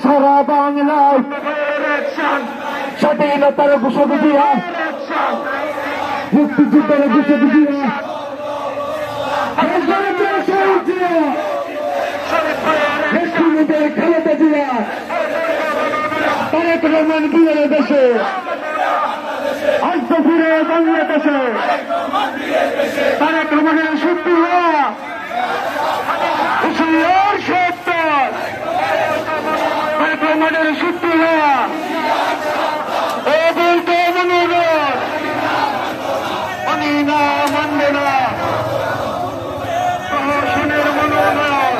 সারা বাংলায় স্বাধীনতার ঘোষণা দিয়া মুক্তিযুদ্ধের ঘোষণা দিয়া খেলাতে দিয়া তারেক রহমান ফিরে দেশে আজ তো ফিরে বাংলাদেশে তারেক রহমানের সত্যি হওয়া সত্য তারেক রহমানের সত্যি হওয়া ও বলতে মনোনয়ন মানি না মানবে না প্রশাসনের মনোনয়ন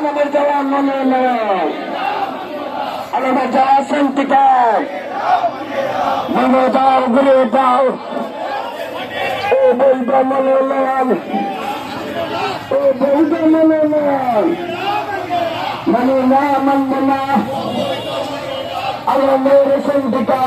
আমাদের যাওয়া মনোনয়ন আমাদের যাওয়া শান্তিকার মনে দাও ঘুরে দাও ও বৈধ মনোনয়ন ও বৈধ মনোনয়ন মানে না মানবে না আমাদের শান্তিকার